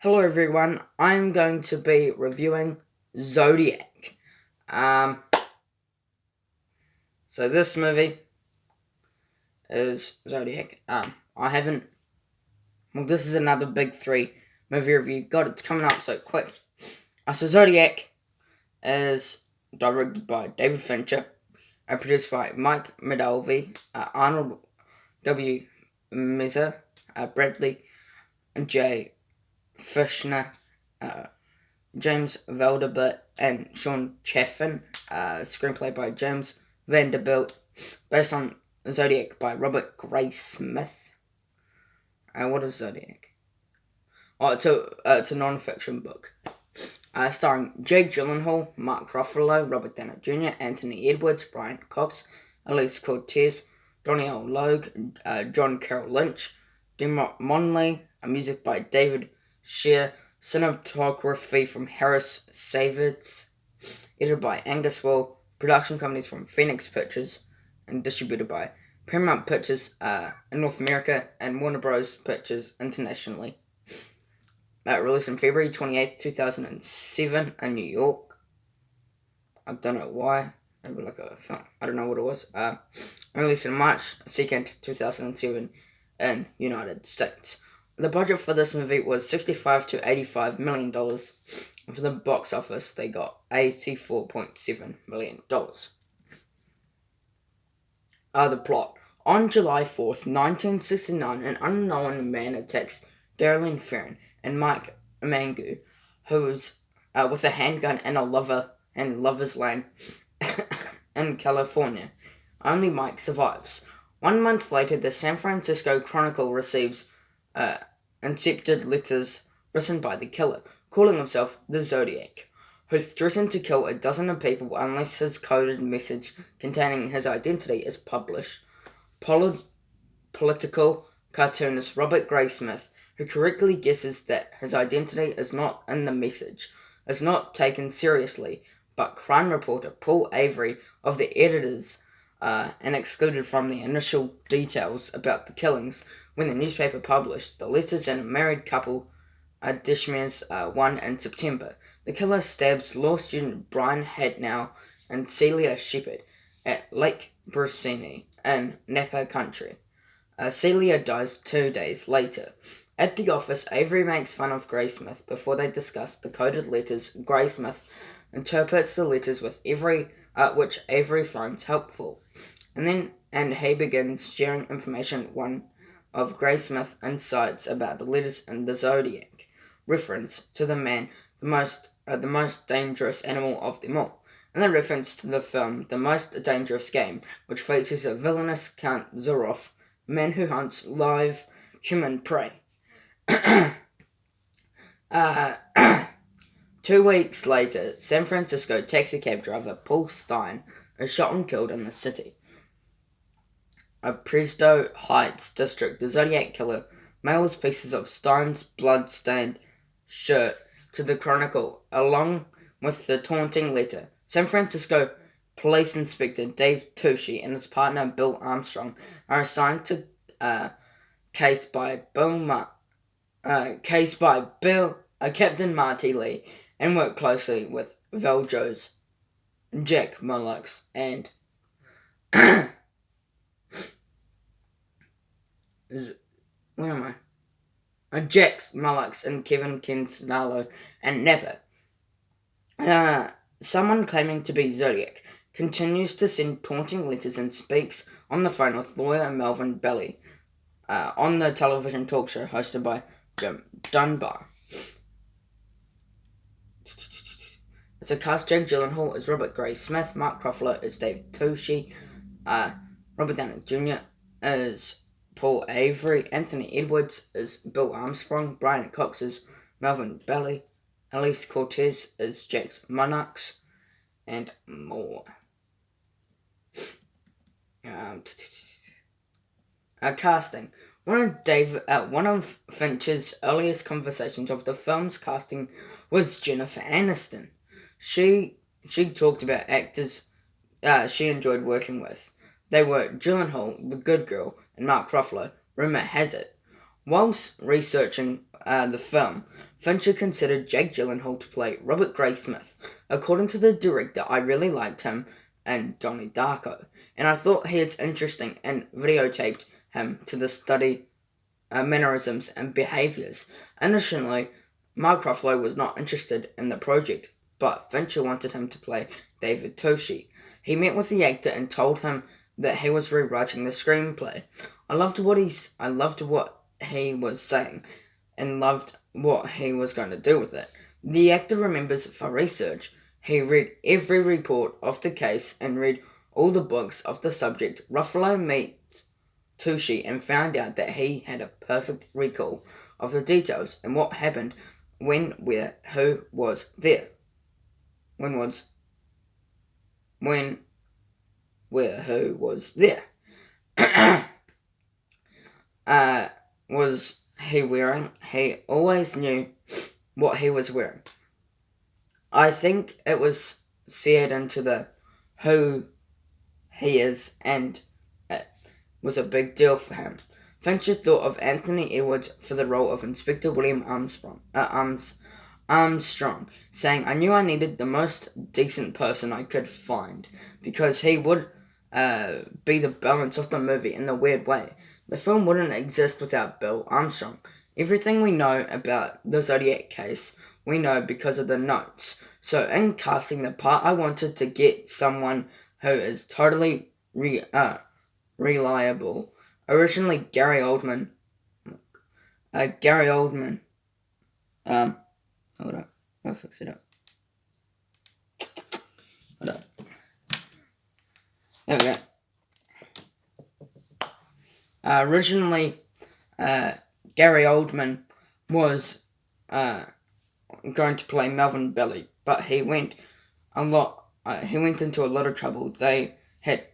Hello everyone, I'm going to be reviewing Zodiac. So this movie is Zodiac. This is another big three movie review. God, it's coming up so quick. So Zodiac is directed by David Fincher and produced by Mike Medalvi, Arnold W. Meza, Bradley J. Fishner, James Vanderbilt and Sean Chaffin. Screenplay by James Vanderbilt, based on Zodiac by Robert Graysmith. What is Zodiac? Oh, it's a non-fiction book. Starring Jake Gyllenhaal, Mark Ruffalo, Robert Downey Jr., Anthony Edwards, Brian Cox, Elise Cortez, Donnie L. Logue, John Carroll Lynch, Demont Monley, music by David Shear, cinematography from Harris Savitz, edited by Angus Will, production companies from Phoenix Pictures, and distributed by Paramount Pictures in North America and Warner Bros. Pictures internationally. Released on February 28th, 2007 in New York. I don't know why. Maybe like a film. I don't know what it was. Released on March 2nd, 2007 in United States. The budget for this movie was $65 to $85 million. For the box office, they got $84.7 million. The plot. On July 4th, 1969, an unknown man attacks Darlene Ferrin and Mike Mangu, who was with a handgun and lover's lane in California. Only Mike survives. 1 month later, the San Francisco Chronicle receives intercepted letters written by the killer, calling himself the Zodiac, who threatened to kill a dozen people unless his coded message containing his identity is published. Political cartoonist Robert Graysmith, who correctly guesses that his identity is not in the message, is not taken seriously, but crime reporter Paul Avery of the editors and excluded from the initial details about the killings when the newspaper published the letters in a married couple Dishmare's one in September. The killer stabs law student Brian Hadnow and Celia Shepherd at Lake Brusini in Napa Country. Celia dies 2 days later. At the office, Avery makes fun of Graysmith before they discuss the coded letters. Graysmith interprets the letters with which Avery finds helpful, and he begins sharing information. One of Graysmith's insights about the letters in the Zodiac reference to the man, the most dangerous animal of them all, and the reference to the film The Most Dangerous Game, which features a villainous Count Zoroff, a man who hunts live human prey. 2 weeks later, San Francisco taxicab driver Paul Stein is shot and killed in the city. Presto Heights district, the Zodiac killer mails pieces of Stein's blood-stained shirt to the Chronicle, along with the taunting letter. San Francisco Police Inspector Dave Tushy and his partner Bill Armstrong are assigned to case by Captain Marty Lee, and work closely with Val Joes, Jack Mullux, and Jax Mullux and Kevin Kinsnalo and Napa. Someone claiming to be Zodiac continues to send taunting letters and speaks on the phone with lawyer Melvin Belly on the television talk show hosted by Jim Dunbar. It's a cast. Jake Gyllenhaal is Robert Graysmith, Mark Ruffalo is Dave Tushy, Robert Downey Jr. is Paul Avery, Anthony Edwards is Bill Armstrong, Brian Cox is Melvin Belly, Elise Cortez is Jax Monarchs, and more. Casting. One of Fincher's earliest conversations of the film's casting was Jennifer Aniston. She talked about actors she enjoyed working with. They were Gyllenhaal, the good girl, and Mark Ruffalo, rumor has it. Whilst researching the film, Fincher considered Jake Gyllenhaal to play Robert Gray Smith. According to the director, I really liked him and Donnie Darko, and I thought he is interesting and videotaped him to study mannerisms and behaviours. Initially, Mark Ruffalo was not interested in the project, but Fincher wanted him to play David Toshi. He met with the actor and told him that he was rewriting the screenplay. I loved what he was saying, and loved what he was going to do with it. The actor remembers for research, he read every report of the case and read all the books of the subject. Ruffalo met Tucci and found out that he had a perfect recall of the details and what happened, when, where, who was there. When, where, who was there. Was he wearing? He always knew what he was wearing. I think it was seared into the who he is, and it was a big deal for him. Fincher thought of Anthony Edwards for the role of Inspector William Armstrong, saying, I knew I needed the most decent person I could find, because he would be the balance of the movie in a weird way. The film wouldn't exist without Bill Armstrong. Everything we know about the Zodiac case, we know because of the notes. So in casting the part, I wanted to get someone who is totally reliable. Originally, Gary Oldman. Hold up. I'll fix it up. Hold up. There we go. Originally, Gary Oldman was going to play Melvin Belly, but he went into a lot of trouble. They had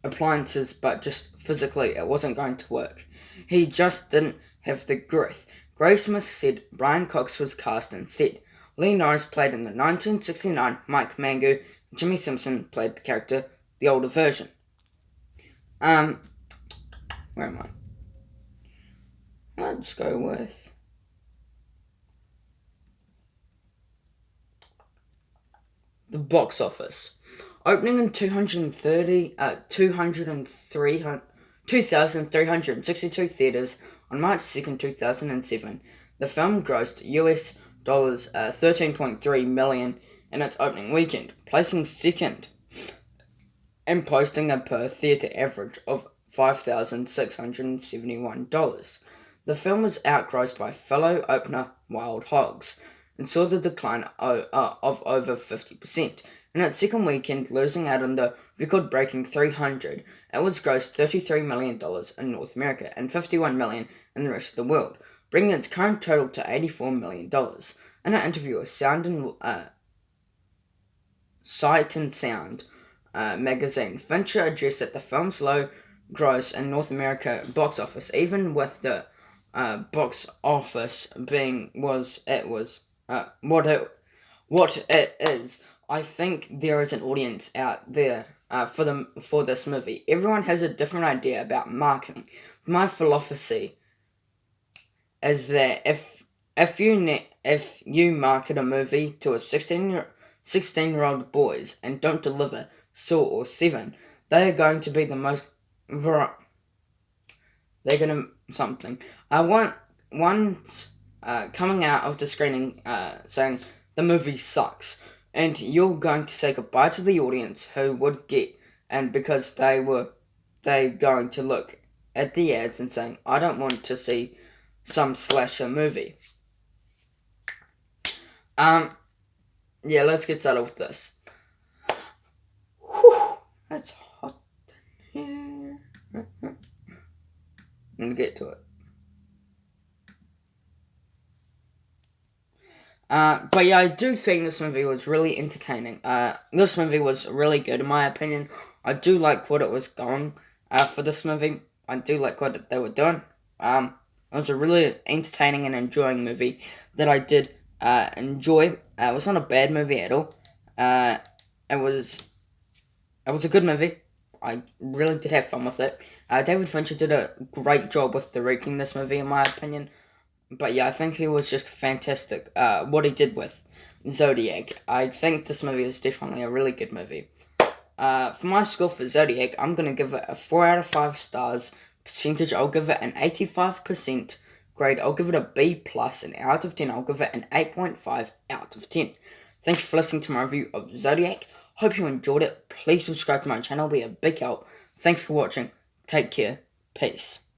appliances, but just physically it wasn't going to work. He just didn't have the grit. Gray Smith said Brian Cox was cast instead. Lee Norris played in the 1969 Mike Mangu. Jimmy Simpson played the character, the older version. Where am I? Let's go with the box office. Opening in 2,362 theatres on March 2nd, 2007, the film grossed US dollars 13.3 million in its opening weekend, placing second and posting a per theatre average of $5,671. The film was outgrossed by fellow opener Wild Hogs and saw the decline of over 50%. In its second weekend, losing out on the record-breaking 300, it was grossed $33 million in North America and $51 million in the rest of the world, bringing its current total to $84 million. In an interview with Sight and Sound magazine, Fincher addressed that the film's low gross in North America box office, even with the box office being what it is. I think there is an audience out there for this movie. Everyone has a different idea about marketing. My philosophy is that if you market a movie to a 16-year-old boys and don't deliver Saw or 7, they are going to be the most they're gonna something. I want coming out of the screening saying the movie sucks, and you're going to say goodbye to the audience who would get, and because they going to look at the ads and saying, I don't want to see some slasher movie. Yeah, let's get started with this. Whew, that's hot in here. I'm gonna get to it. But yeah, I do think this movie was really entertaining. This movie was really good in my opinion. I do like what it was going for this movie. I do like what they were doing. It was a really entertaining and enjoying movie that I did enjoy. It was not a bad movie at all. It was a good movie. I really did have fun with it. David Fincher did a great job with directing this movie, in my opinion. But yeah, I think he was just fantastic. What he did with Zodiac. I think this movie is definitely a really good movie. For my score for Zodiac, I'm going to give it a 4 out of 5 stars. Percentage, I'll give it an 85%. Grade, I'll give it a B+. And out of 10, I'll give it an 8.5 out of 10. Thank you for listening to my review of Zodiac. Hope you enjoyed it. Please subscribe to my channel. It'll be a big help. Thanks for watching. Take care. Peace.